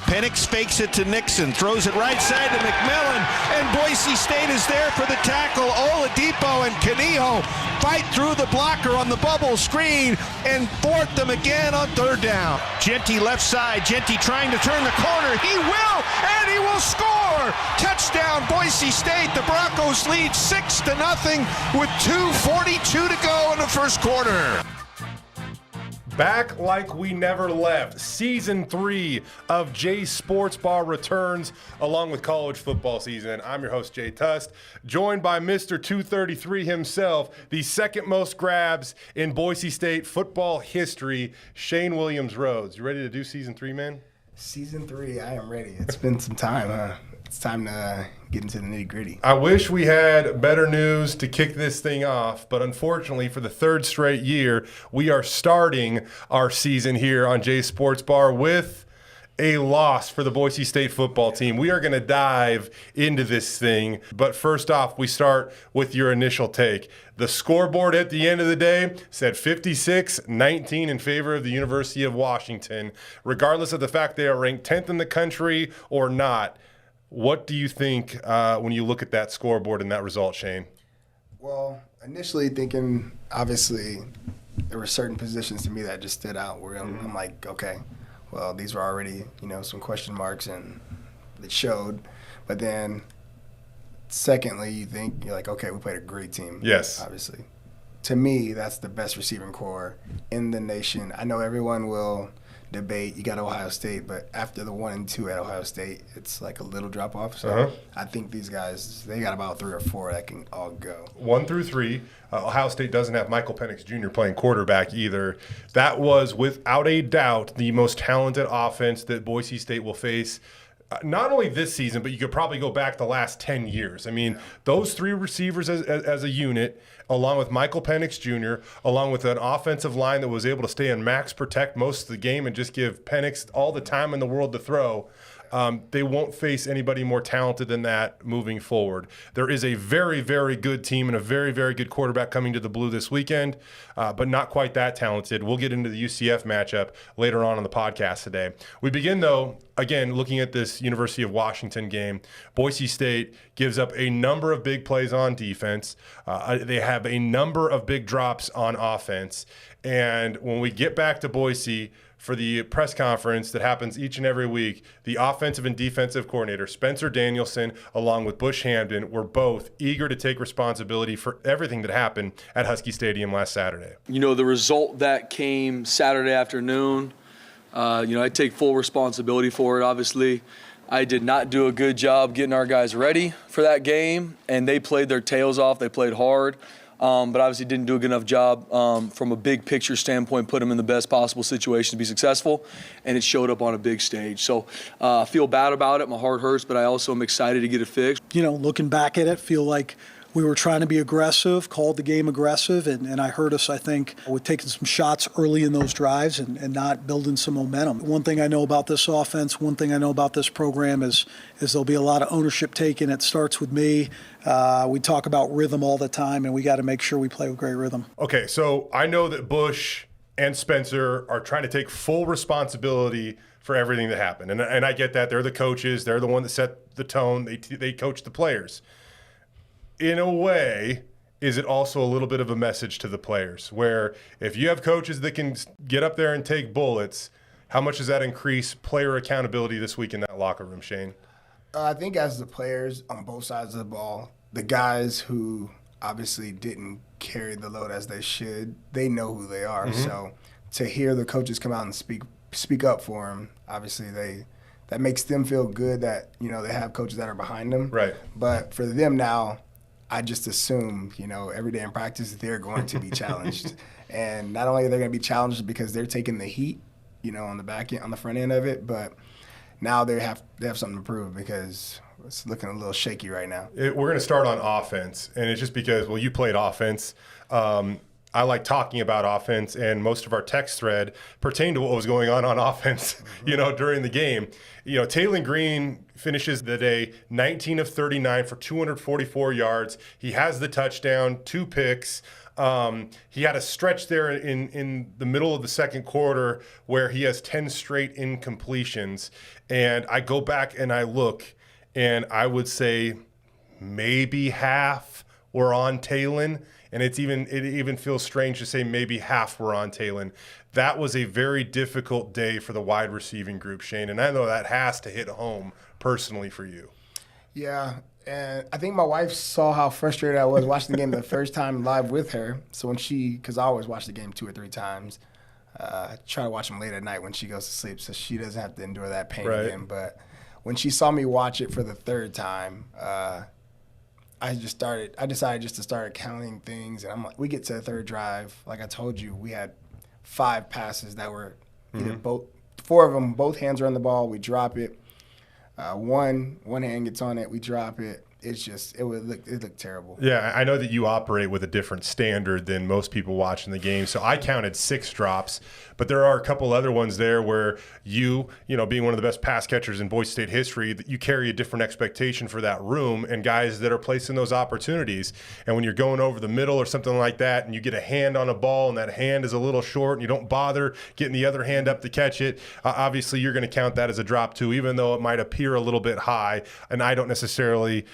Penix fakes it to Nixon, throws it right side to McMillan, and Boise State is there for the tackle. Oladipo and Canillo fight through the blocker on the bubble screen and thwart them again on third down. Genty left side, Genty trying to turn the corner. He will, and he will score! Touchdown Boise State. The Broncos lead 6-0 with 2:42 to go in the first quarter. Back like we never left. Season 3 of Jay's Sports Bar returns along with college football season. I'm your host, Jay Tust, joined by Mr. 233 himself, the second most grabs in Boise State football history, Shane Williams-Rhodes. You ready to do Season 3, man? Season 3, I am ready. It's been some time, huh? It's time to get into the nitty-gritty. I wish we had better news to kick this thing off, but unfortunately for the third straight year, we are starting our season here on Jay's Sports Bar with a loss for the Boise State football team. We are going to dive into this thing, but first off, we start with your initial take. The scoreboard at the end of the day said 56-19 in favor of the University of Washington. Regardless of the fact they are ranked 10th in the country or not, what do you think when you look at that scoreboard and that result, Shane? Well, initially thinking, obviously, there were certain positions to me that just stood out where I'm like, okay, well, these were already, some question marks and it showed. But then, secondly, you're like, okay, we played a great team. Yes. Obviously. To me, that's the best receiving core in the nation. I know everyone will debate, you got Ohio State, but after the 1 and 2 at Ohio State, it's like a little drop off. So I think these guys, they got about 3 or 4 that can all go. 1 through 3. Ohio State doesn't have Michael Penix Jr. playing quarterback either. That was, without a doubt, the most talented offense that Boise State will face. Not only this season, but you could probably go back the last 10 years. I mean, those 3 receivers as a unit, along with Michael Penix Jr., along with an offensive line that was able to stay in max protect most of the game and just give Penix all the time in the world to throw, they won't face anybody more talented than that moving forward. There is a very, very good team and a very, very good quarterback coming to the Blue this weekend, but not quite that talented. We'll get into the UCF matchup later on the podcast today. We begin, though, again, looking at this University of Washington game. Boise State gives up a number of big plays on defense. They have a number of big drops on offense. And when we get back to Boise for the press conference that happens each and every week, the offensive and defensive coordinator, Spencer Danielson, along with Bush Hamdan, were both eager to take responsibility for everything that happened at Husky Stadium last Saturday. The result that came Saturday afternoon, I take full responsibility for it, obviously. I did not do a good job getting our guys ready for that game, and they played their tails off. They played hard. But obviously didn't do a good enough job from a big picture standpoint, put them in the best possible situation to be successful, and it showed up on a big stage. So I feel bad about it. My heart hurts, but I also am excited to get it fixed. Looking back at it, feel like we were trying to be aggressive, called the game aggressive, and I heard us, I think, with taking some shots early in those drives and not building some momentum. One thing I know about this offense, one thing I know about this program is there'll be a lot of ownership taken. It starts with me. We talk about rhythm all the time, and we got to make sure we play with great rhythm. Okay, so I know that Bush and Spencer are trying to take full responsibility for everything that happened, and I get that. They're the coaches. They're the one that set the tone. They coach the players. In a way, is it also a little bit of a message to the players where if you have coaches that can get up there and take bullets, how much does that increase player accountability this week in that locker room, Shane? I think as the players on both sides of the ball, the guys who obviously didn't carry the load as they should, they know who they are. So to hear the coaches come out and speak up for them, obviously that makes them feel good that, they have coaches that are behind them. Right. But for them now, I just assume, every day in practice they're going to be challenged. And not only are they going to be challenged because they're taking the heat, on the back end, on the front end of it, but now they have something to prove because it's looking a little shaky right now. We're going to start on offense, and it's just because, you played offense. I like talking about offense, and most of our text thread pertained to what was going on offense, during the game. Taylor Green finishes the day 19 of 39 for 244 yards. He has the touchdown, 2 picks. He had a stretch there in the middle of the second quarter where he has 10 straight incompletions. And I go back and I look, and I would say maybe half were on Talon. And it even feels strange to say maybe half were on Talon. That was a very difficult day for the wide receiving group, Shane. And I know that has to hit home personally for you. Yeah, and I think my wife saw how frustrated I was watching the game the first time live with her. So when because I always watch the game 2 or 3 times, try to watch them late at night when she goes to sleep so she doesn't have to endure that pain again. But when she saw me watch it for the 3rd time, I decided just to start counting things. And I'm like, we get to the 3rd drive. Like I told you, we had 5 passes that were either 4 of them, both hands are on the ball, we drop it. One hand gets on it, we drop it. It looked terrible. Yeah, I know that you operate with a different standard than most people watching the game. So I counted 6 drops, but there are a couple other ones there where you being one of the best pass catchers in Boise State history, that you carry a different expectation for that room and guys that are placing those opportunities. And when you're going over the middle or something like that, and you get a hand on a ball and that hand is a little short, and you don't bother getting the other hand up to catch it, obviously you're going to count that as a drop too, even though it might appear a little bit high. And I don't necessarily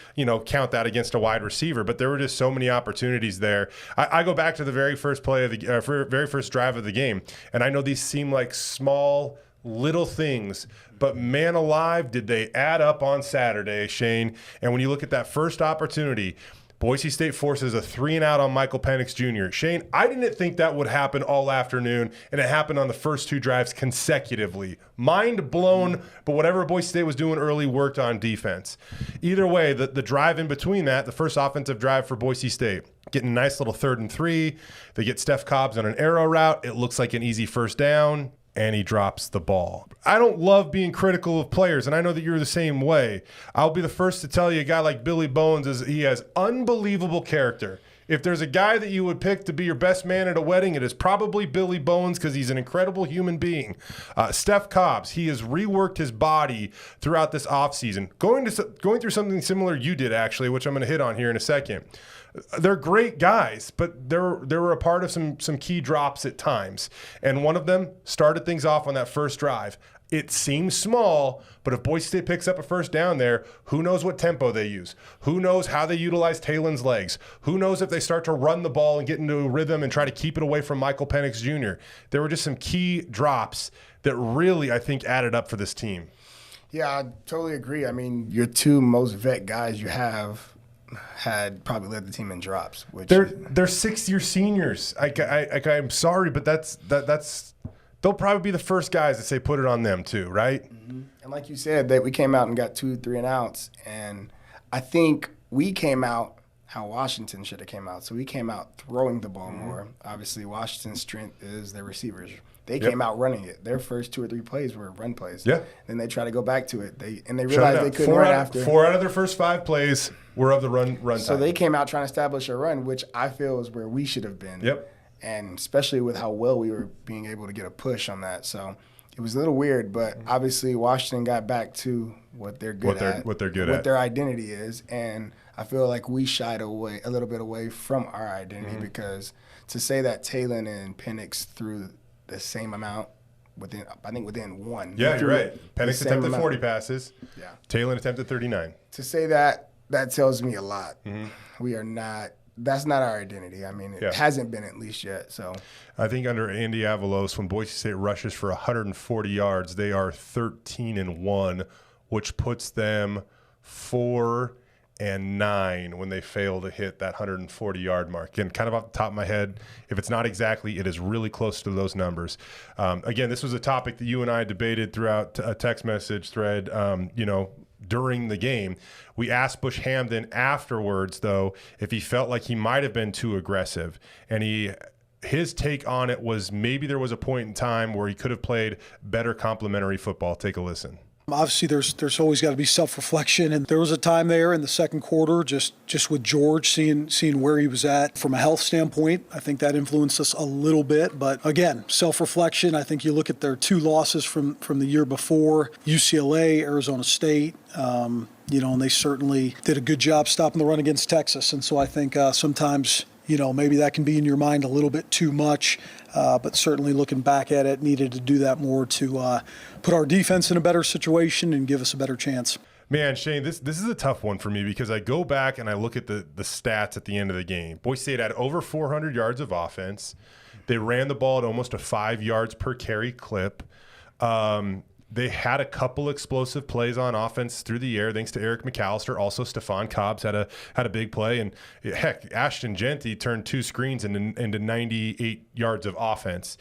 count that against a wide receiver, but there were just so many opportunities there. I go back to the very first play of the very first drive of the game, and I know these seem like small little things, but man alive, did they add up on Saturday, Shane. And when you look at that first opportunity, Boise State forces a 3-and-out on Michael Penix Jr. Shane, I didn't think that would happen all afternoon, and it happened on the first 2 drives consecutively. Mind blown, but whatever Boise State was doing early worked on defense. Either way, the drive in between that, the first offensive drive for Boise State, getting a nice little 3rd and 3. They get Steph Cobbs on an arrow route. It looks like an easy first down, and he drops the ball. I don't love being critical of players, and I know that you're the same way. I'll be the first to tell you a guy like Billy Bones he has unbelievable character. If there's a guy that you would pick to be your best man at a wedding, it is probably Billy Bones, because he's an incredible human being. Steph Cobbs, he has reworked his body throughout this offseason, going through something similar you did, actually, which I'm going to hit on here in a second. They're great guys, but they were a part of some key drops at times. And one of them started things off on that first drive. It seems small, but if Boise State picks up a first down there, who knows what tempo they use? Who knows how they utilize Talon's legs? Who knows if they start to run the ball and get into a rhythm and try to keep it away from Michael Penix Jr.? There were just some key drops that really, I think, added up for this team. Yeah, I totally agree. I mean, your 2 most vet guys you have had probably led the team in drops. Which they're 6-year seniors. I'm sorry, but that's they'll probably be the first guys that say put it on them too, right? Mm-hmm. And like you said, that we came out and got 2 3-and-outs, and I think we came out how Washington should have came out. So we came out throwing the ball more. Obviously, Washington's strength is their receivers. They came out running it. Their first 2 or 3 plays were run plays. Yeah. Then they try to go back to it. They realized they couldn't run after. 4 out of their first 5 plays were of the run So time. they came out trying to establish a run, which I feel is where we should have been. Yep. And especially with how well we were being able to get a push on that. So it was a little weird, but obviously Washington got back to what they're good at. What they're good at. What their identity is. And I feel like we shied a little bit away from our identity because to say that Talon and Penix threw the same amount within 1. Yeah, you're right. Penix attempted 40 passes. Yeah. Talon attempted 39. To say that tells me a lot. We are not – that's not our identity. I mean, it hasn't been at least yet. So I think under Andy Avalos, when Boise State rushes for 140 yards, they are 13-1, which puts them 4-9 when they fail to hit that 140-yard mark. And kind of off the top of my head, if it's not exactly, it is really close to those numbers. Again, this was a topic that you and I debated throughout a text message thread, during the game. We asked Bush Hamdan afterwards, though, if he felt like he might have been too aggressive. And his take on it was maybe there was a point in time where he could have played better complementary football. Take a listen. Obviously, there's always got to be self-reflection, and there was a time there in the second quarter, just with George, seeing where he was at from a health standpoint. I think that influenced us a little bit, but again, self-reflection. I think you look at their 2 losses from the year before, UCLA, Arizona State. And they certainly did a good job stopping the run against Texas, and so I think sometimes maybe that can be in your mind a little bit too much, but certainly looking back at it, needed to do that more to put our defense in a better situation and give us a better chance. Man, Shane, this is a tough one for me because I go back and I look at the stats at the end of the game. Boise State had over 400 yards of offense. They ran the ball at almost a 5 yards per carry clip. They had a couple explosive plays on offense through the air, thanks to Eric McAllister. Also, Stephon Cobbs had a big play, and heck, Ashton Genty turned 2 screens into 98 yards of offense.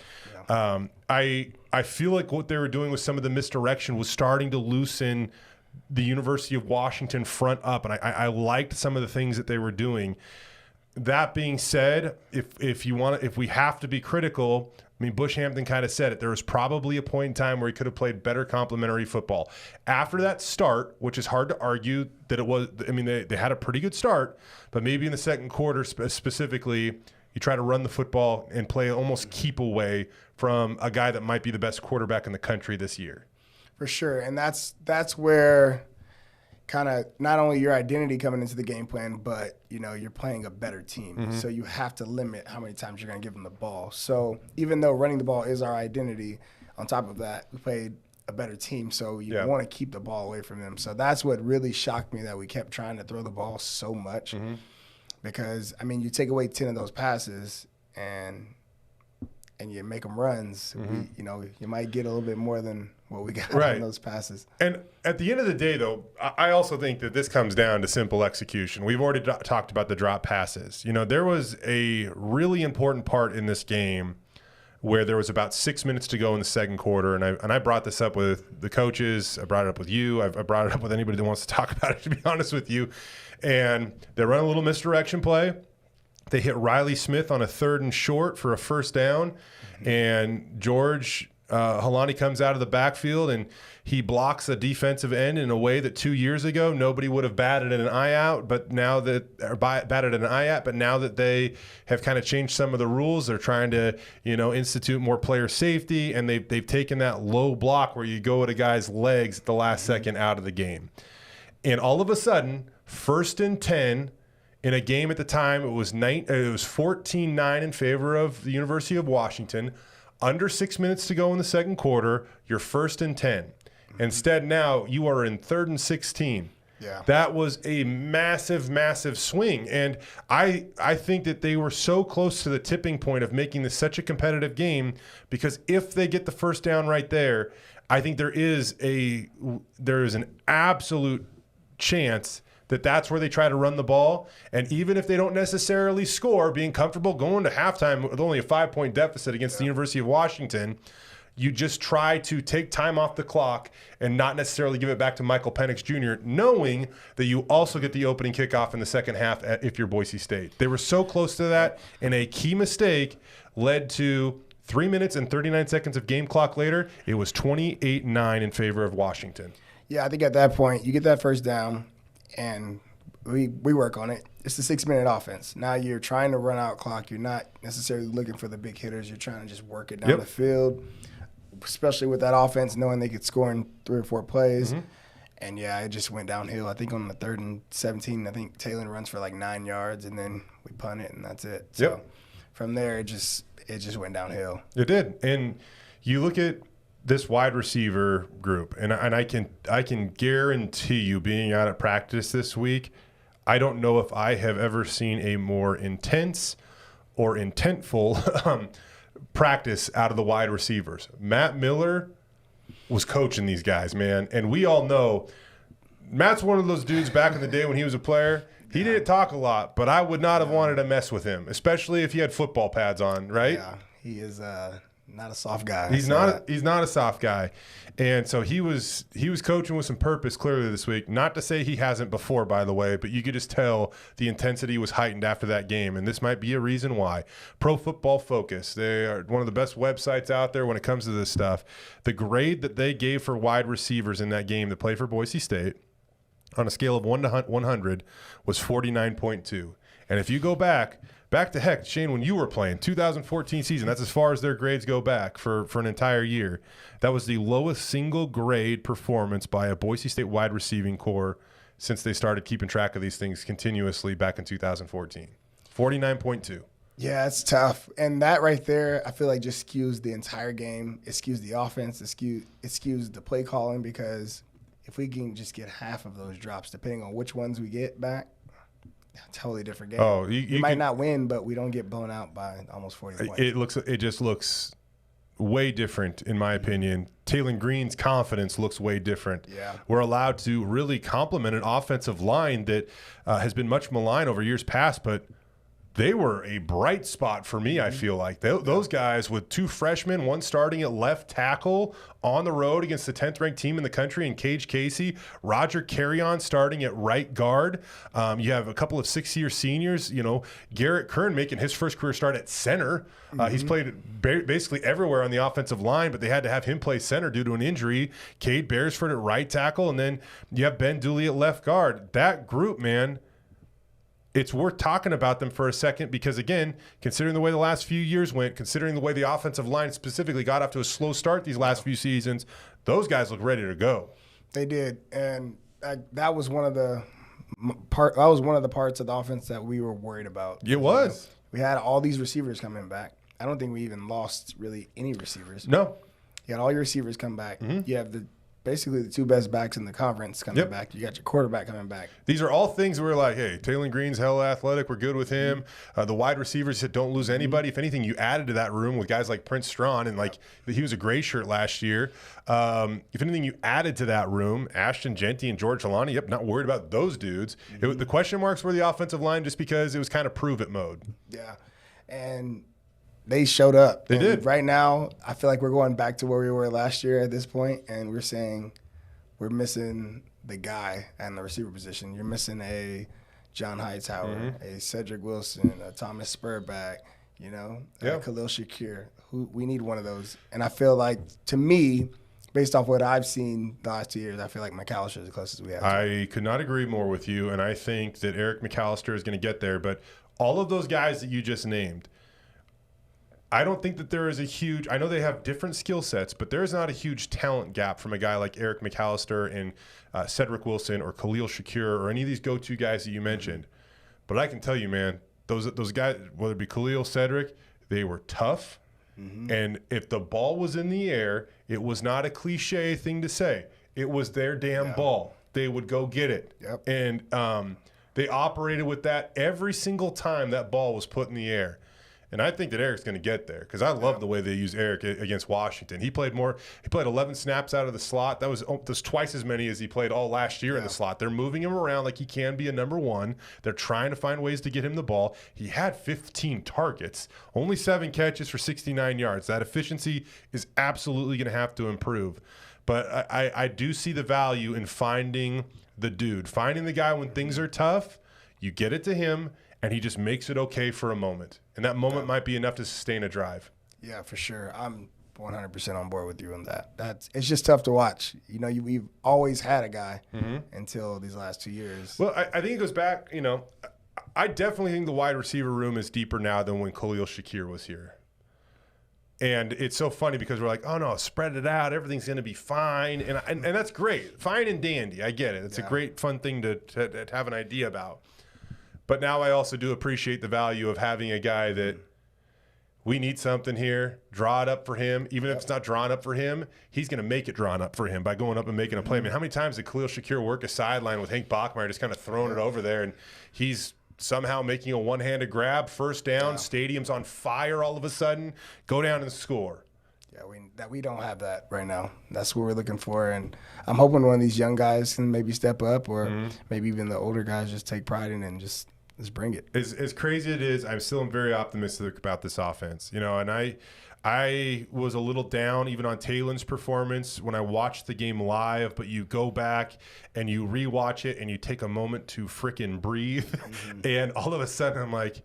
Yeah. I feel like what they were doing with some of the misdirection was starting to loosen the University of Washington front up, and I liked some of the things that they were doing. That being said, if we have to be critical, I mean, Bush Hamdan kind of said it. There was probably a point in time where he could have played better complementary football. After that start, which is hard to argue that it was, I mean, they had a pretty good start, but maybe in the second quarter specifically, you try to run the football and play almost keep away from a guy that might be the best quarterback in the country this year. For sure, and that's where kind of not only your identity coming into the game plan, but you're playing a better team. Mm-hmm. So you have to limit how many times you're going to give them the ball. So even though running the ball is our identity, on top of that, we played a better team. So you want to keep the ball away from them. So that's what really shocked me, that we kept trying to throw the ball so much. Mm-hmm. Because I mean, you take away 10 of those passes and you make them runs. Mm-hmm. You might get a little bit more than what we got on those passes. And at the end of the day, though, I also think that this comes down to simple execution. We've already talked about the drop passes. There was a really important part in this game where there was about 6 minutes to go in the second quarter, and I brought this up with the coaches. I brought it up with you. I brought it up with anybody that wants to talk about it, to be honest with you. And they run a little misdirection play. They hit Riley Smith on a 3rd and short for a first down, and George Halani comes out of the backfield and he blocks a defensive end in a way that 2 years ago nobody would have batted an eye out. But now that they have kind of changed some of the rules, they're trying to institute more player safety, and they've taken that low block where you go at a guy's legs at the last second out of the game, and all of a sudden 1st and 10. In a game at the time, it was 14-9 in favor of the University of Washington. Under 6 minutes to go in the second quarter, you're 1st and 10. Instead, now you are in 3rd and 16. Yeah. That was a massive, massive swing. And I think that they were so close to the tipping point of making this such a competitive game, because if they get the first down right there, I think there is an absolute chance that's where they try to run the ball. And even if they don't necessarily score, being comfortable going to halftime with only a 5-point deficit against the University of Washington, you just try to take time off the clock and not necessarily give it back to Michael Penix Jr., knowing that you also get the opening kickoff in the second half if you're Boise State. They were so close to that, and a key mistake led to 3 minutes and 39 seconds of game clock later. It was 28-9 in favor of Washington. Yeah, I think at that point, you get that first down, and we work on it. It's the 6-minute offense. Now you're trying to run out clock. You're not necessarily looking for the big hitters. You're trying to just work it down the field, especially with that offense, knowing they could score in 3 or 4 plays. Mm-hmm. And, it just went downhill. I think on the 3rd and 17, I think Taylor runs for like 9 yards, and then we punt it, and that's it. So from there, it just went downhill. It did. And you look at this wide receiver group, and I can guarantee you, being out at practice this week, I don't know if I have ever seen a more intense or intentful practice out of the wide receivers. Matt Miller was coaching these guys, man, and we all know Matt's one of those dudes back in the day when he was a player. He didn't talk a lot, but I would not have wanted to mess with him, especially if he had football pads on, right? Yeah, he is not a soft guy. He's not a soft guy. And so he was coaching with some purpose clearly this week. Not to say he hasn't before, by the way, but you could just tell the intensity was heightened after that game, and this might be a reason why. Pro Football Focus, they are one of the best websites out there when it comes to this stuff. The grade that they gave for wide receivers in that game that played for Boise State on a scale of 1 to 100 was 49.2. And if you go back to, heck, Shane, when you were playing, 2014 season, that's as far as their grades go back for an entire year. That was the lowest single grade performance by a Boise State wide receiving core since they started keeping track of these things continuously back in 2014. 49.2. Yeah, it's tough. And that right there, I feel like just skews the entire game. It skews the offense. It skews the play calling, because if we can just get half of those drops, depending on which ones we get back, totally different game. Oh, you might not win, but we don't get blown out by almost 40 points. It just looks way different, in my opinion. Taylon Green's confidence looks way different. Yeah. We're allowed to really compliment an offensive line that has been much maligned over years past, but they were a bright spot for me, I feel like. Those guys with 2 freshmen, one starting at left tackle on the road against the 10th-ranked team in the country in Cage Casey, Roger Carrion starting at right guard. You have a couple of 6-year seniors, Garrett Kern making his first career start at center. He's played basically everywhere on the offensive line, but they had to have him play center due to an injury. Cade Beresford at right tackle, and then you have Ben Dooley at left guard. That group, man, it's worth talking about them for a second because, again, considering the way the last few years went, considering the way the offensive line specifically got off to a slow start these last few seasons, those guys look ready to go. They did, and that was one of the parts of the offense that we were worried about. It was. We had all these receivers coming back. I don't think we even lost really any receivers. No. You had all your receivers come back. You have basically the 2 best backs in the conference coming back. You got your quarterback coming back. These are all things where we're like, hey, Taylon Green's hella athletic. We're good with him. The wide receivers that don't lose anybody. If anything, you added to that room with guys like Prince Strawn, and he was a gray shirt last year. If anything, you added to that room, Ashton Genty and George Helani. Yep, not worried about those dudes. The question marks were the offensive line just because it was kind of prove-it mode. Yeah, and they showed up. They did. Right now, I feel like we're going back to where we were last year at this point, and we're saying we're missing the guy in the receiver position. You're missing a John Hightower, a Cedric Wilson, a Thomas Spurback, Khalil Shakir. We need one of those. And I feel like, to me, based off what I've seen the last 2 years, I feel like McAllister is the closest we have. I could not agree more with you, and I think that Eric McAllister is going to get there. But all of those guys that you just named, I don't think that there is a huge – I know they have different skill sets, but there's not a huge talent gap from a guy like Eric McAllister and Cedric Wilson or Khalil Shakir or any of these go-to guys that you mentioned. But I can tell you, man, those guys, whether it be Khalil, Cedric, they were tough. And if the ball was in the air, it was not a cliche thing to say. It was their damn ball. They would go get it. Yep. And they operated with that every single time that ball was put in the air. And I think that Eric's going to get there because I love the way they use Eric against Washington. He played 11 snaps out of the slot. That was twice as many as he played all last year in the slot. They're moving him around like he can be a number one. They're trying to find ways to get him the ball. He had 15 targets, only 7 catches for 69 yards. That efficiency is absolutely going to have to improve. But I do see the value in finding the dude, finding the guy when things are tough. You get it to him, and he just makes it okay for a moment. And that moment might be enough to sustain a drive. Yeah, for sure. I'm 100% on board with you on that. It's just tough to watch. We've always had a guy until these last 2 years. Well, I think it goes back, I definitely think the wide receiver room is deeper now than when Khalil Shakir was here. And it's so funny because we're like, oh, no, spread it out. Everything's going to be fine. And that's great. Fine and dandy. I get it. It's a great, fun thing to have an idea about. But now I also do appreciate the value of having a guy that we need something here, draw it up for him. Even if it's not drawn up for him, he's going to make it drawn up for him by going up and making a play. I mean, how many times did Khalil Shakir work a sideline with Hank Bachmeier just kind of throwing it over there, and he's somehow making a one-handed grab, first down, stadium's on fire all of a sudden, go down and score. Yeah, we don't have that right now. That's what we're looking for, and I'm hoping one of these young guys can maybe step up, or maybe even the older guys just take pride in it and just bring it. As crazy as it is, I'm still very optimistic about this offense. And I was a little down even on Taylon's performance when I watched the game live, but you go back and you rewatch it and you take a moment to frickin' breathe, and all of a sudden I'm like,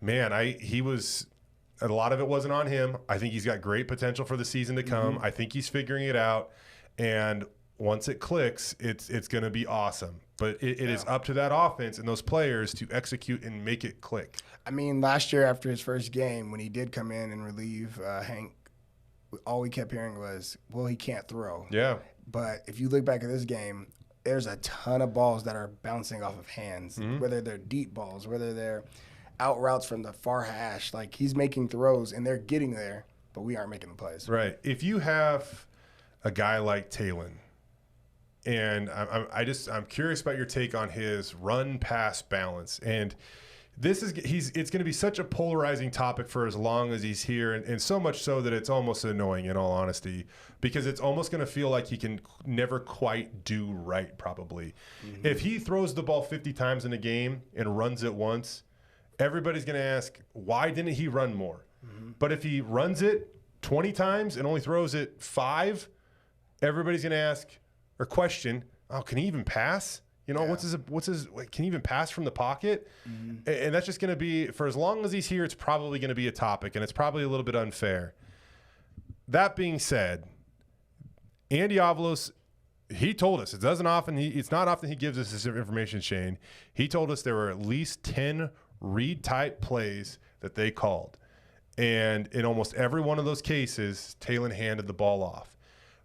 man, a lot of it wasn't on him. I think he's got great potential for the season to come. I think he's figuring it out, and once it clicks, it's going to be awesome. But it is up to that offense and those players to execute and make it click. I mean, last year after his first game, when he did come in and relieve Hank, all we kept hearing was, well, he can't throw. Yeah. But if you look back at this game, there's a ton of balls that are bouncing off of hands, whether they're deep balls, whether they're out routes from the far hash. Like, he's making throws, and they're getting there, but we aren't making the plays. Right. If you have a guy like Talon, and I'm curious about your take on his run-pass balance. And it's going to be such a polarizing topic for as long as he's here, and so much so that it's almost annoying, in all honesty, because it's almost going to feel like he can never quite do right, probably. Mm-hmm. If he throws the ball 50 times in a game and runs it once, everybody's going to ask, why didn't he run more? Mm-hmm. But if he runs it 20 times and only throws it 5, everybody's going to ask or question, oh, can he even pass? You know, what's his can he even pass from the pocket? Mm-hmm. And that's just going to be, for as long as he's here, it's probably going to be a topic, and it's probably a little bit unfair. That being said, Andy Avalos, he told us, it's not often he gives us this information, Shane. He told us there were at least 10 read-type plays that they called. And in almost every one of those cases, Talon handed the ball off.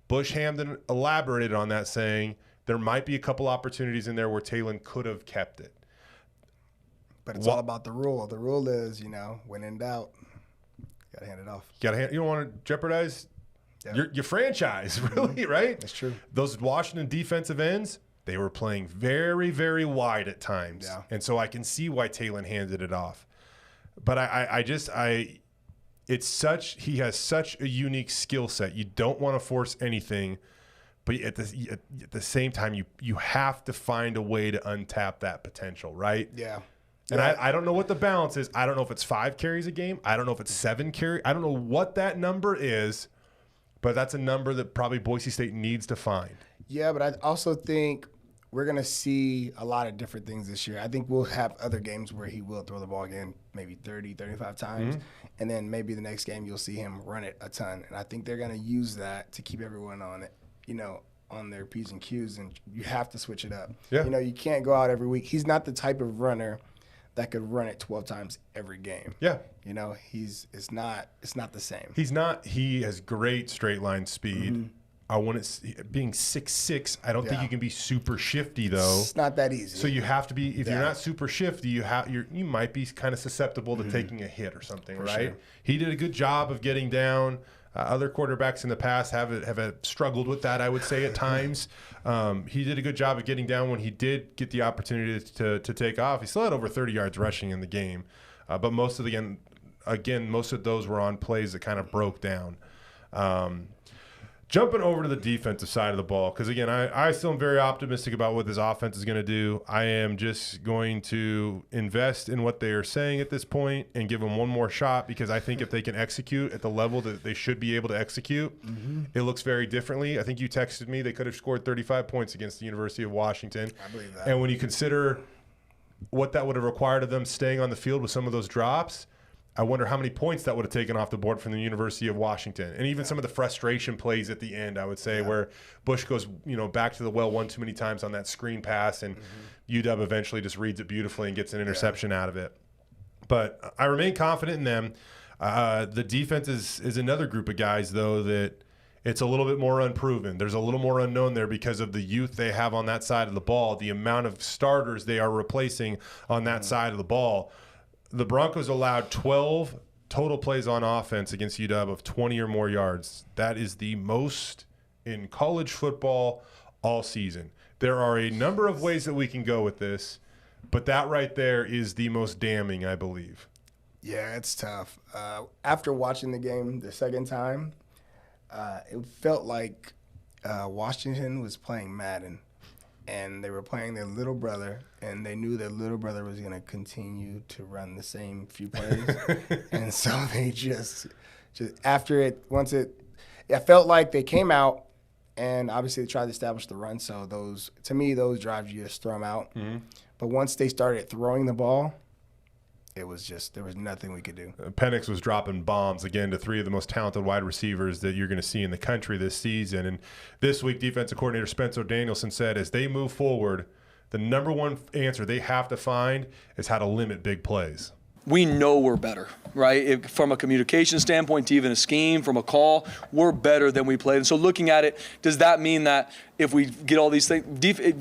Bush Hamdan elaborated on that, saying there might be a couple opportunities in there where Talon could have kept it. But it's all about the rule. The rule is, when in doubt, you got to hand it off. You don't want to jeopardize your franchise, really, right? That's true. Those Washington defensive ends, they were playing very, very wide at times. Yeah. And so I can see why Talon handed it off. But he has such a unique skill set. You don't want to force anything, but at the same time, you have to find a way to untap that potential, right? Yeah. And I don't know what the balance is. I don't know if it's 5 carries a game. I don't know if it's 7 carries. I don't know what that number is, but that's a number that probably Boise State needs to find. Yeah, but I also think we're going to see a lot of different things this year. I think we'll have other games where he will throw the ball again maybe 30, 35 times. Mm-hmm. And then maybe the next game you'll see him run it a ton. And I think they're going to use that to keep everyone on it, on their P's and Q's. And you have to switch it up. Yeah. You can't go out every week. He's not the type of runner that could run it 12 times every game. Yeah. It's not the same. He has great straight line speed. Mm-hmm. I want to being 6'6". I don't think you can be super shifty though. It's not that easy. So you have to be. If you're not super shifty, you might be kind of susceptible to taking a hit or something, right? Sure. He did a good job of getting down. Other quarterbacks in the past have struggled with that, I would say, at times. He did a good job of getting down when he did get the opportunity to take off. He still had over 30 yards rushing in the game, but most of those were on plays that kind of broke down. Jumping over to the defensive side of the ball, because, again, I still am very optimistic about what this offense is going to do. I am just going to invest in what they are saying at this point and give them one more shot, because I think if they can execute at the level that they should be able to execute, it looks very differently. I think you texted me they could have scored 35 points against the University of Washington. I believe that. And when you consider what that would have required of them staying on the field with some of those drops, I wonder how many points that would have taken off the board from the University of Washington. And even some of the frustration plays at the end, I would say, where Bush goes, back to the well one too many times on that screen pass, and UW eventually just reads it beautifully and gets an interception out of it. But I remain confident in them. The defense is another group of guys, though, that it's a little bit more unproven. There's a little more unknown there because of the youth they have on that side of the ball, the amount of starters they are replacing on that side of the ball. The Broncos allowed 12 total plays on offense against UW of 20 or more yards. That is the most in college football all season. There are a number of ways that we can go with this, but that right there is the most damning, I believe. Yeah, it's tough. After watching the game the second time, it felt like Washington was playing Madden. And they were playing their little brother, and they knew their little brother was going to continue to run the same few plays. And so they just after it, it felt like they came out, and obviously they tried to establish the run. So those drives, you just throw them out. Mm-hmm. But once they started throwing the ball, there was nothing we could do. Penix was dropping bombs again to 3 of the most talented wide receivers that you're going to see in the country this season. And this week, defensive coordinator Spencer Danielson said as they move forward, the number one answer they have to find is how to limit big plays. we know we're better, right? From a communication standpoint to even a scheme, from a call, we're better than we played. And so looking at it, does that mean that if we get all these things,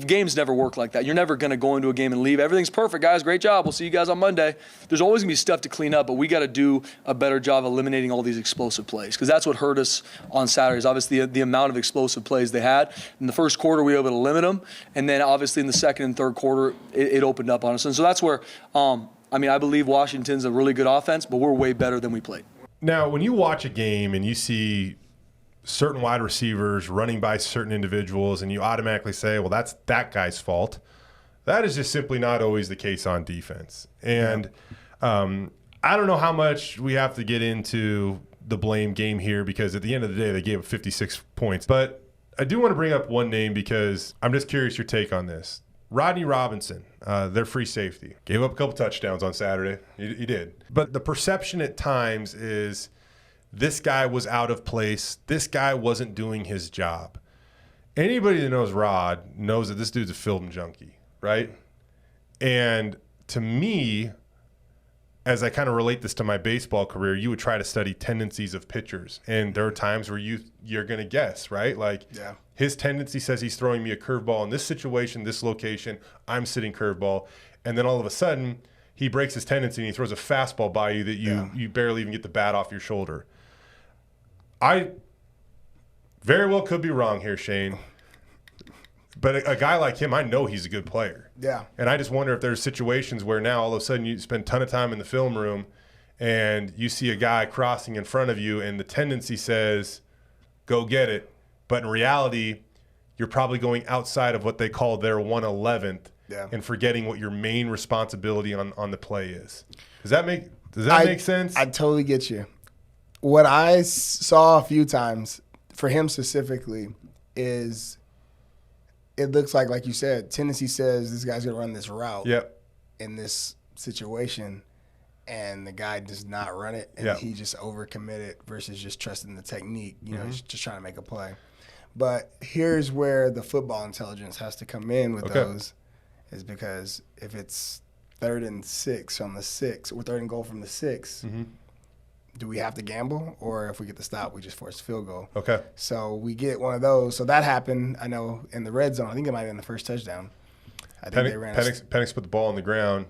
games never work like that. You're never going to go into a game and leave. Everything's perfect, guys. Great job. We'll see you guys on Monday. There's always going to be stuff to clean up, but we got to do a better job eliminating all these explosive plays, because that's what hurt us on Saturdays. Obviously, the amount of explosive plays they had. In the first quarter, we were able to limit them, and then obviously in the second and third quarter, it opened up on us. And so that's where I believe Washington's a really good offense, but we're way better than we played. Now, when you watch a game and you see certain wide receivers running by certain individuals and you automatically say, well, that's that guy's fault, that is just simply not always the case on defense. And I don't know how much we have to get into the blame game here, because at the end of the day, they gave up 56 points. But I do want to bring up one name because I'm just curious your take on this. Rodney Robinson, their free safety, gave up a couple touchdowns on Saturday. He did. But the perception at times is this guy was out of place. This guy wasn't doing his job. Anybody that knows Rod knows that this dude's a film junkie, right? And to me, as I kind of relate this to my baseball career, you would try to study tendencies of pitchers. And there are times where you're going to guess, right? Like, his tendency says he's throwing me a curveball in this situation, this location, I'm sitting curveball. And then all of a sudden, he breaks his tendency and he throws a fastball by you that you barely even get the bat off your shoulder. I very well could be wrong here, Shane. But a guy like him, I know he's a good player. Yeah. And I just wonder if there's situations where now all of a sudden you spend a ton of time in the film room and you see a guy crossing in front of you and the tendency says, go get it. But in reality, you're probably going outside of what they call their 1/11th and forgetting what your main responsibility on the play is. Does that make sense? I totally get you. What I saw a few times for him specifically is it looks like you said, tendency says this guy's going to run this route in this situation, and the guy does not run it, and he just overcommitted versus just trusting the technique, just trying to make a play. But here's where the football intelligence has to come in with those, is because if it's 3rd and 6 on the 6, or 3rd and goal from the 6, do we have to gamble? Or if we get the stop, we just force a field goal? Okay. So we get one of those. So that happened, I know, in the red zone. I think it might have been the first touchdown. I think Penix put the ball on the ground.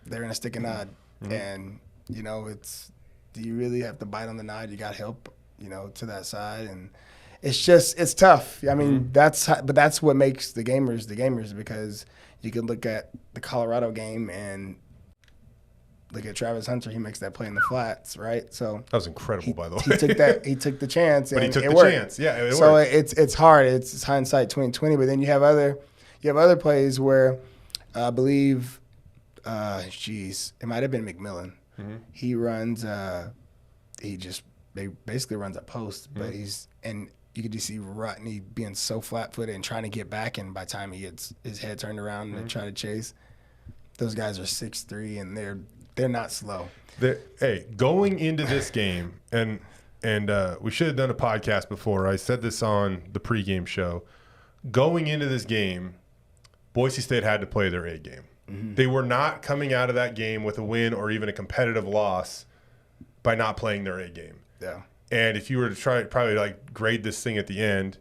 They're in a stick and nod. And, it's, do you really have to bite on the nod? You got help, to that side. And it's tough. I mean, that's what makes the gamers, because you can look at the Colorado game and look at Travis Hunter. He makes that play in the flats, right? So that was incredible, by the way. He took the chance, but and he took it the worked. chance. Yeah, it so worked. it's hard. It's hindsight 20/20. But then you have other plays where I believe, it might have been McMillan. He runs. He basically runs a post, but you could just see Rodney being so flat-footed and trying to get back, and by the time he gets his head turned around and try to chase, those guys are 6'3", and they're not slow. Hey, going into this game, and we should have done a podcast before. I said this on the pregame show. Going into this game, Boise State had to play their A game. They were not coming out of that game with a win or even a competitive loss by not playing their A game. Yeah. And if you were to probably grade this thing at the end,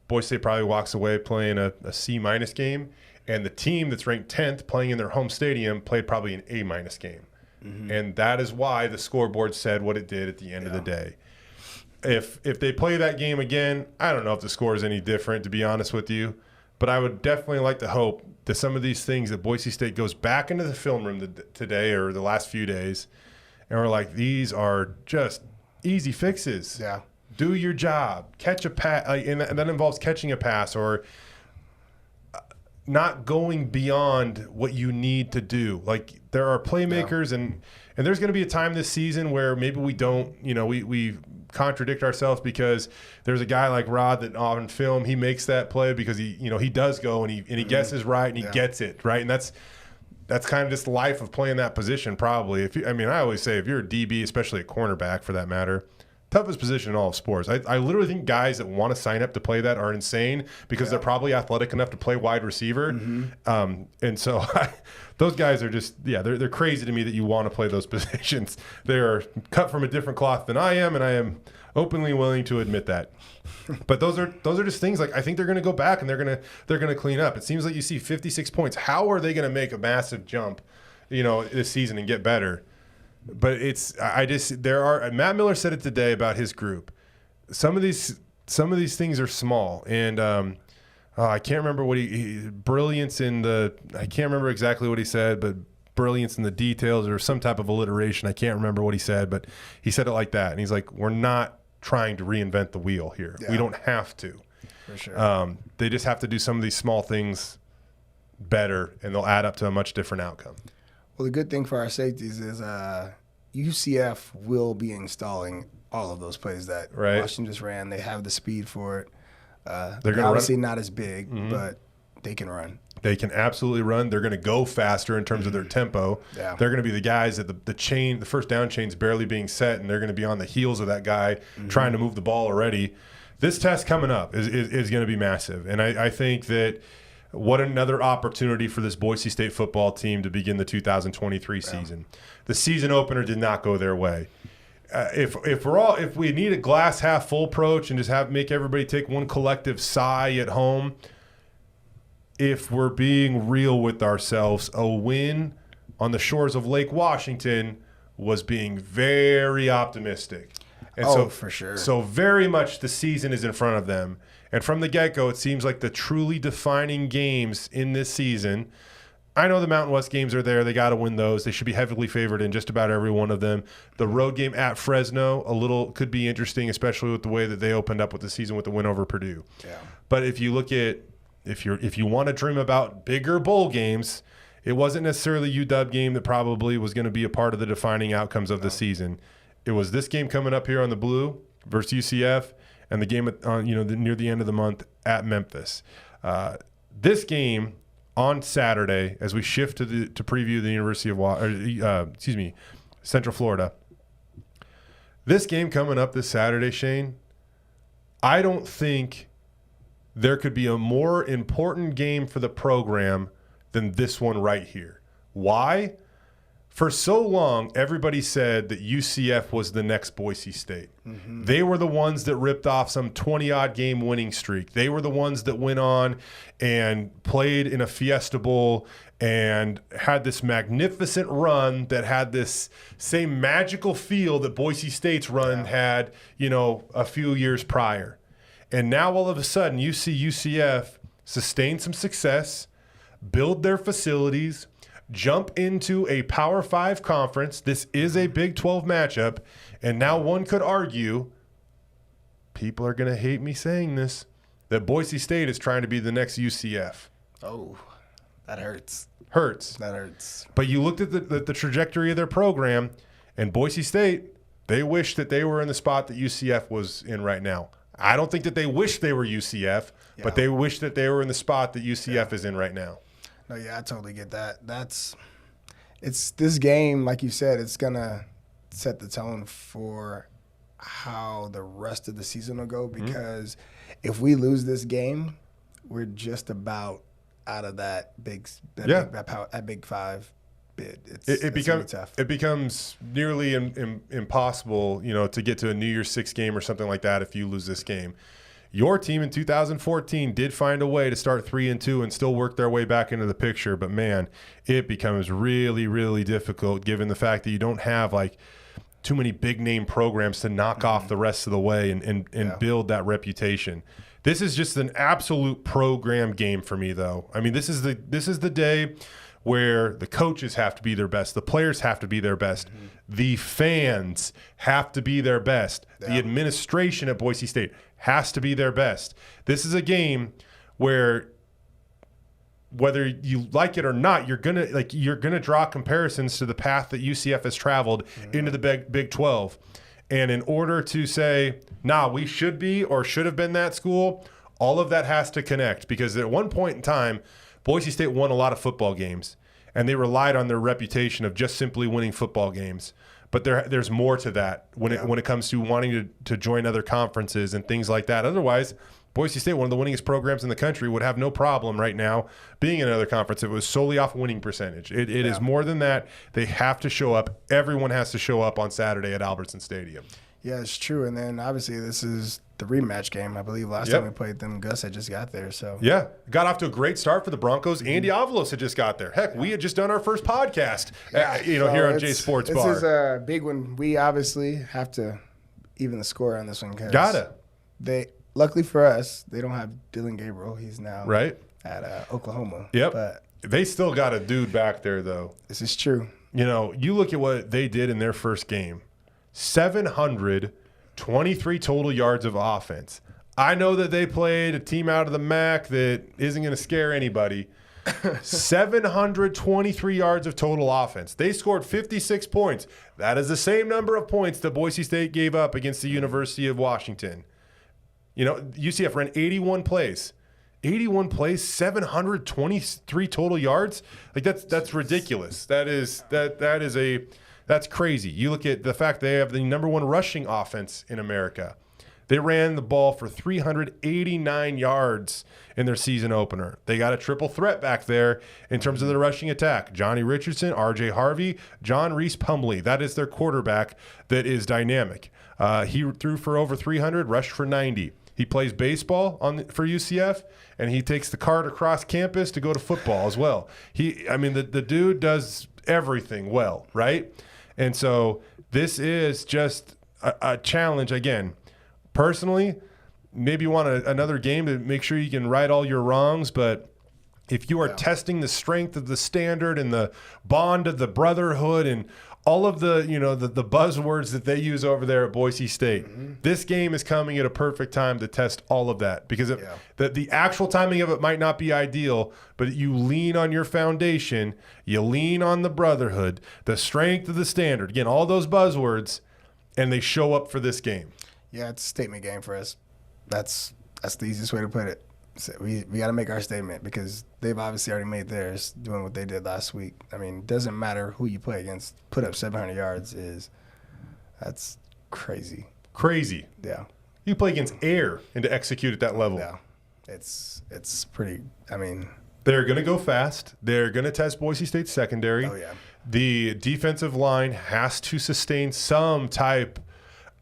Boise State probably walks away playing a C- game, and the team that's ranked 10th playing in their home stadium played probably an A- game. And that is why the scoreboard said what it did at the end of the day. If they play that game again, I don't know if the score is any different, to be honest with you, but I would definitely like to hope that some of these things that Boise State goes back into the film room today or the last few days, and we're like, these are just easy fixes. Yeah. Do your job. Catch a pass, and that involves catching a pass or not going beyond what you need to do. Like, there are playmakers, and there's going to be a time this season where maybe we don't, we contradict ourselves, because there's a guy like Rod that on film, he makes that play because he does go and he guesses right and he gets it right. And that's kind of just the life of playing that position, probably. I always say, if you're a DB, especially a cornerback for that matter, toughest position in all of sports. I literally think guys that want to sign up to play that are insane because they're probably athletic enough to play wide receiver. And so those guys are just, they're crazy to me that you want to play those positions. They are cut from a different cloth than I am, and I am openly willing to admit that. But those are just things like I think they're going to go back and they're going to clean up. It seems like you see 56 points. How are they going to make a massive jump, this season and get better? But Matt Miller said it today about his group. Some of these things are small, and I can't remember what I can't remember exactly what he said, but brilliance in the details or some type of alliteration. I can't remember what he said, but he said it like that. And he's like, we're not trying to reinvent the wheel here. Yeah. We don't have to. For sure. They just have to do some of these small things better, and they'll add up to a much different outcome. Well, the good thing for our safeties is UCF will be installing all of those plays that Washington just ran. They have the speed for it. They're obviously not as big, but they can run. They can absolutely run. They're going to go faster in terms of their tempo. Yeah. They're going to be the guys that the first down chain's barely being set, and they're going to be on the heels of that guy trying to move the ball already. This test coming up is going to be massive, and I think that what another opportunity for this Boise State football team to begin the 2023 season. The season opener did not go their way. If we need a glass half full approach and just make everybody take one collective sigh at home, if we're being real with ourselves, a win on the shores of Lake Washington was being very optimistic. And for sure. So very much the season is in front of them. And from the get-go, it seems like the truly defining games in this season, I know the Mountain West games are there. They got to win those. They should be heavily favored in just about every one of them. The road game at Fresno could be interesting, especially with the way that they opened up with the season with the win over Purdue. Yeah. But if you look at if you want to dream about bigger bowl games, it wasn't necessarily the UW game that probably was going to be a part of the defining outcomes of the season. It was this game coming up here on the Blue versus UCF, and the game near the end of the month at Memphis. This game on Saturday, as we shift to preview the University of Central Florida. This game coming up this Saturday, Shane, I don't think there could be a more important game for the program than this one right here. Why? For so long, everybody said that UCF was the next Boise State. They were the ones that ripped off some 20-odd game winning streak. They were the ones that went on and played in a Fiesta Bowl and had this magnificent run that had this same magical feel that Boise State's run had, a few years prior. And now all of a sudden you see UCF sustain some success, build their facilities, jump into a Power 5 conference. This is a Big 12 matchup. And now one could argue, people are going to hate me saying this, that Boise State is trying to be the next UCF. Oh, that hurts. That hurts. But you looked at the trajectory of their program, and Boise State, they wish that they were in the spot that UCF was in right now. I don't think that they wish they were UCF, but they wish that they were in the spot that UCF is in right now. No, I totally get that. It's this game, like you said, it's going to set the tone for how the rest of the season will go, because if we lose this game, we're just about out of that Big 5 bid. It becomes nearly impossible, to get to a New Year's Six game or something like that if you lose this game. Your team in 2014 did find a way to start 3-2 and still work their way back into the picture, but man, it becomes really, really difficult given the fact that you don't have too many big name programs to knock off the rest of the way and build that reputation. This is just an absolute program game for me, though. I mean, this is the day where the coaches have to be their best, the players have to be their best, the fans have to be their best, the administration at Boise State has to be their best. This is a game where, whether you like it or not, you're gonna draw comparisons to the path that UCF has traveled into the Big 12. And in order to say, we should be or should have been that school, all of that has to connect, because at one point in time, Boise State won a lot of football games, and they relied on their reputation of just simply winning football games. but there's more to that when it comes to wanting to join other conferences and things like that. Otherwise, Boise State, one of the winningest programs in the country, would have no problem right now being in another conference if it was solely off winning percentage. It is more than that. They have to show up. Everyone has to show up on Saturday at Albertson Stadium. Yeah, it's true. And then obviously this is the rematch game. I believe last time we played them, Gus had just got there. So yeah, got off to a great start for the Broncos. Andy Avalos had just got there. Heck, we had just done our first podcast, here on J Sports Bar. This is a big one. We obviously have to even the score on this one. Gotta. Luckily for us, they don't have Dylan Gabriel. He's now at Oklahoma. Yep. But they still got a dude back there, though. This is true. You look at what they did in their first game. 723 total yards of offense. I know that they played a team out of the MAC that isn't going to scare anybody. 723 yards of total offense. They scored 56 points. That is the same number of points that Boise State gave up against the University of Washington. UCF ran 81 plays. 81 plays, 723 total yards. Like that's ridiculous. That's crazy. You look at the fact they have the number one rushing offense in America. They ran the ball for 389 yards in their season opener. They got a triple threat back there in terms of the rushing attack. Johnny Richardson, R.J. Harvey, John Reese Pumley. That is their quarterback that is dynamic. He threw for over 300, rushed for 90. He plays baseball for UCF, and he takes the cart across campus to go to football as well. The dude does everything well, right? And so this is just a challenge again. Personally, maybe you want another game to make sure you can right all your wrongs, but if you are testing the strength of the standard and the bond of the brotherhood and all of the the buzzwords that they use over there at Boise State, this game is coming at a perfect time to test all of that because the actual timing of it might not be ideal, but you lean on your foundation, you lean on the brotherhood, the strength of the standard, again, all those buzzwords, and they show up for this game. Yeah, it's a statement game for us. That's the easiest way to put it. So we got to make our statement because they've obviously already made theirs doing what they did last week. I mean, it doesn't matter who you play against. Put up 700 yards that's crazy. Crazy. Yeah. You play against air and to execute at that level. Yeah. It's pretty, they're going to go fast. They're going to test Boise State's secondary. Oh, yeah. The defensive line has to sustain some type.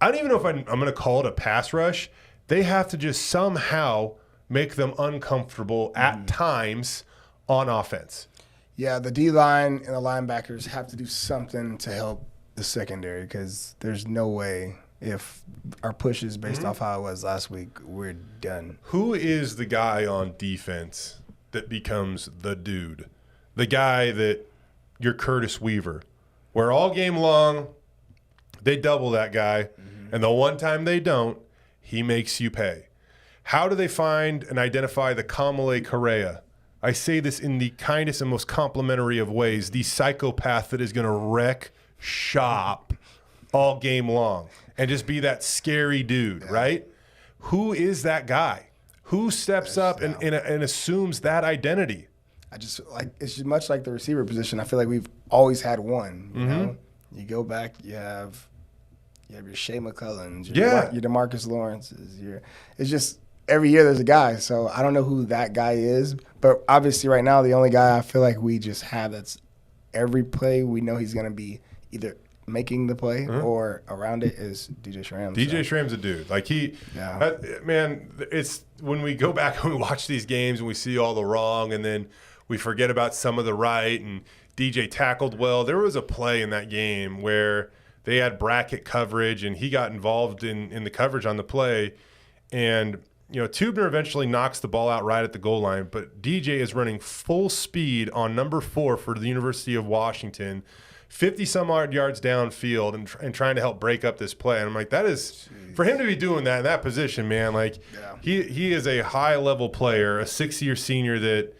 I don't even know if I'm going to call it a pass rush. They have to just somehow make them uncomfortable at times on offense. Yeah, the D-line and the linebackers have to do something to help the secondary because there's no way if our push is based off how it was last week, we're done. Who is the guy on defense that becomes the dude? The guy that you're Curtis Weaver, where all game long they double that guy, and the one time they don't, he makes you pay. How do they find and identify the Kamale Correa? I say this in the kindest and most complimentary of ways, the psychopath that is going to wreck shop all game long and just be that scary dude, right? Who is that guy? Who steps up and assumes that identity? It's just much like the receiver position. I feel like we've always had one. You know, you go back, you have your Shea McCullens, your DeMarcus Lawrence's. It's just every year there's a guy. So I don't know who that guy is, but obviously right now the only guy I feel like we just have that's every play we know he's going to be either making the play or around it is DJ Schramm. DJ Schramm's a dude. Like it's when we go back and we watch these games and we see all the wrong and then we forget about some of the right and DJ tackled well. There was a play in that game where they had bracket coverage and he got involved in the coverage on the play and Tubner eventually knocks the ball out right at the goal line, but DJ is running full speed on number 4 for the University of Washington, 50-some-odd yards downfield and trying to help break up this play. And I'm like, that is – for him to be doing that in that position, man, he is a high-level player, a 6-year senior that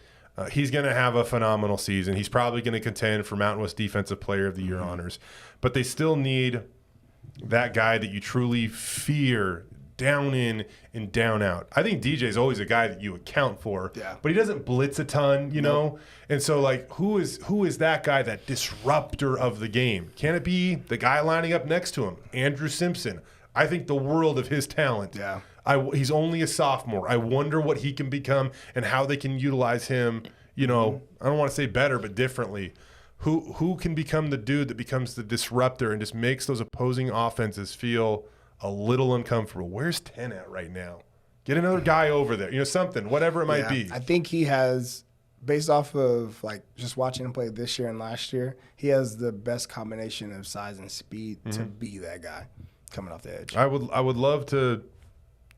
he's going to have a phenomenal season. He's probably going to contend for Mountain West Defensive Player of the Year honors. But they still need that guy that you truly fear down in and down out. I think DJ's always a guy that you account for, but he doesn't blitz a ton, you know? And so, like, who is that guy, that disruptor of the game? Can it be the guy lining up next to him, Andrew Simpson? I think the world of his talent. Yeah. He's only a sophomore. I wonder what he can become and how they can utilize him, you know, I don't want to say better, but differently. Who can become the dude that becomes the disruptor and just makes those opposing offenses feel a little uncomfortable? Where's 10 at right now? Get another guy over there, you know, something, whatever it might be. I think he has, based off of like just watching him play this year and last year, he has the best combination of size and speed to be that guy coming off the edge. I would love to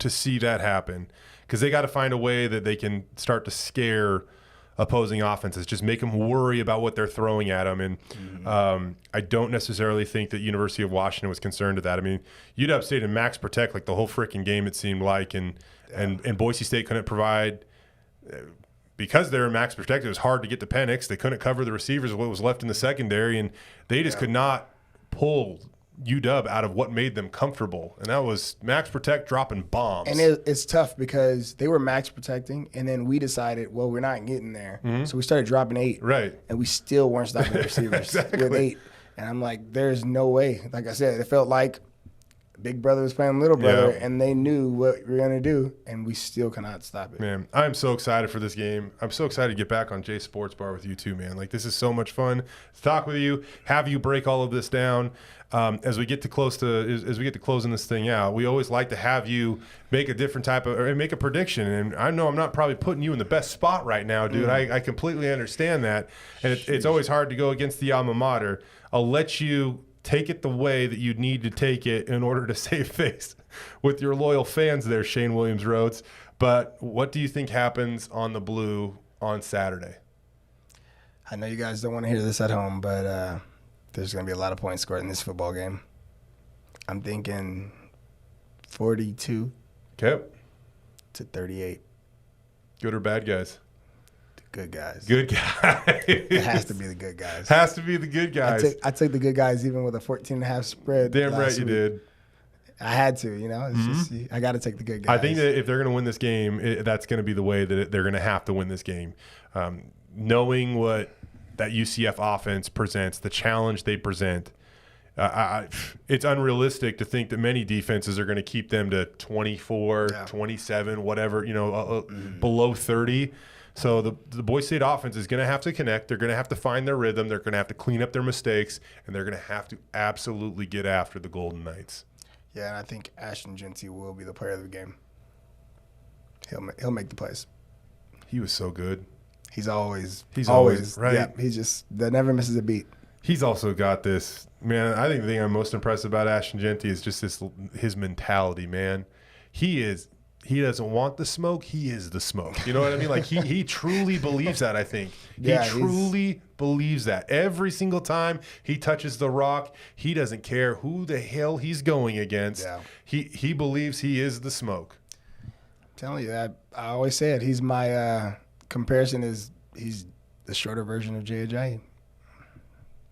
see that happen, because they got to find a way that they can start to scare opposing offenses, just make them worry about what they're throwing at them. And I don't necessarily think that University of Washington was concerned with that. I mean, UW stayed in max protect like the whole freaking game, it seemed like, and Boise State couldn't provide, because they're in max protect, it was hard to get to Penix. They couldn't cover the receivers of what was left in the secondary, and they just could not pull UW out of what made them comfortable, and that was max protect dropping bombs. And it's tough because they were max protecting, and then we decided, well, we're not getting there, so we started dropping 8, right? And we still weren't stopping the receivers with 8. And I'm like, there's no way. Like I said, it felt like Big Brother was playing Little Brother, and they knew what we were gonna do, and we still cannot stop it. Man, I'm so excited for this game. I'm so excited to get back on Jay Sports Bar with you too, man. Like, this is so much fun to talk with you, have you break all of this down. As we get to closing this thing out, we always like to have you make a different type of, or make a prediction. And I know I'm not probably putting you in the best spot right now, dude. I completely understand that, and it's always hard to go against the alma mater. I'll let you take it the way that you need to take it in order to save face with your loyal fans there, Shane Williams-Rhodes. But what do you think happens on the blue on Saturday? I know you guys don't want to hear this at home, but there's going to be a lot of points scored in this football game. I'm thinking 42 to 38. Good or bad guys? The good guys. Good guys. It has to be the good guys. Has to be the good guys. I took the good guys even with a 14.5 spread. Damn right you did. I had to, you know. It's just, I got to take the good guys. I think that if they're going to win this game, that's going to be the way that they're going to have to win this game. Knowing what that UCF offense presents, the challenge they present, it's unrealistic to think that many defenses are going to keep them to 24, 27, whatever, you know, below 30. So the Boise State offense is going to have to connect. They're going to have to find their rhythm. They're going to have to clean up their mistakes, and they're going to have to absolutely get after the Golden Knights. Yeah, and I think Ashton Genty will be the player of the game. He'll make the plays. He was so good. He's always right. Yeah, he just that never misses a beat. He's also got this, man. I think the thing I'm most impressed about Ashton Genty is just his mentality, man. He doesn't want the smoke. He is the smoke. You know what I mean? Like he truly believes that. I think he truly believes that. Every single time he touches the rock, he doesn't care who the hell he's going against. Yeah. He believes he is the smoke. I'm telling you, I always say it. He's my comparison is he's the shorter version of J.J.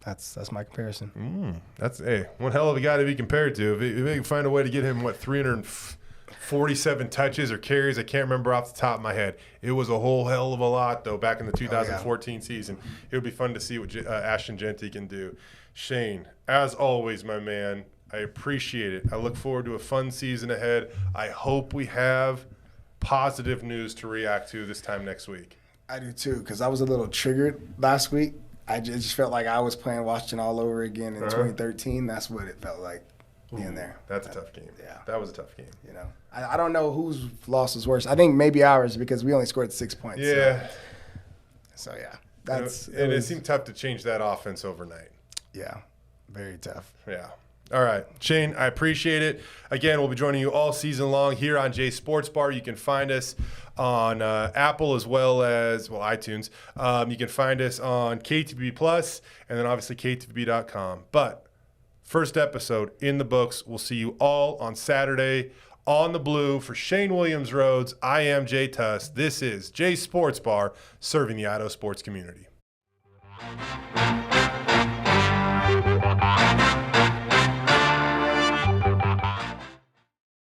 That's my comparison. That's one hell of a guy to be compared to. If they can find a way to get him 347 touches or carries, I can't remember off the top of my head. It was a whole hell of a lot though back in the 2014 season. It would be fun to see what Ashton Genty can do. Shane, as always, my man, I appreciate it. I look forward to a fun season ahead. I hope we have positive news to react to this time next week. I do too, because I was a little triggered last week. I just felt like I was playing Washington all over again in 2013. That's what it felt like being there. That's a tough game. Yeah. That was a tough game. You know, I don't know whose loss was worse. I think maybe ours because we only scored 6 points. Yeah. So yeah, it seemed tough to change that offense overnight. Yeah, very tough. Yeah. All right, Shane, I appreciate it. Again, we'll be joining you all season long here on Jay Sports Bar. You can find us on Apple as well as, iTunes. You can find us on KTVB Plus and then obviously KTVB.com. But first episode in the books. We'll see you all on Saturday on the blue. For Shane Williams-Rhodes, I am Jay Tust. This is Jay Sports Bar, serving the Idaho sports community.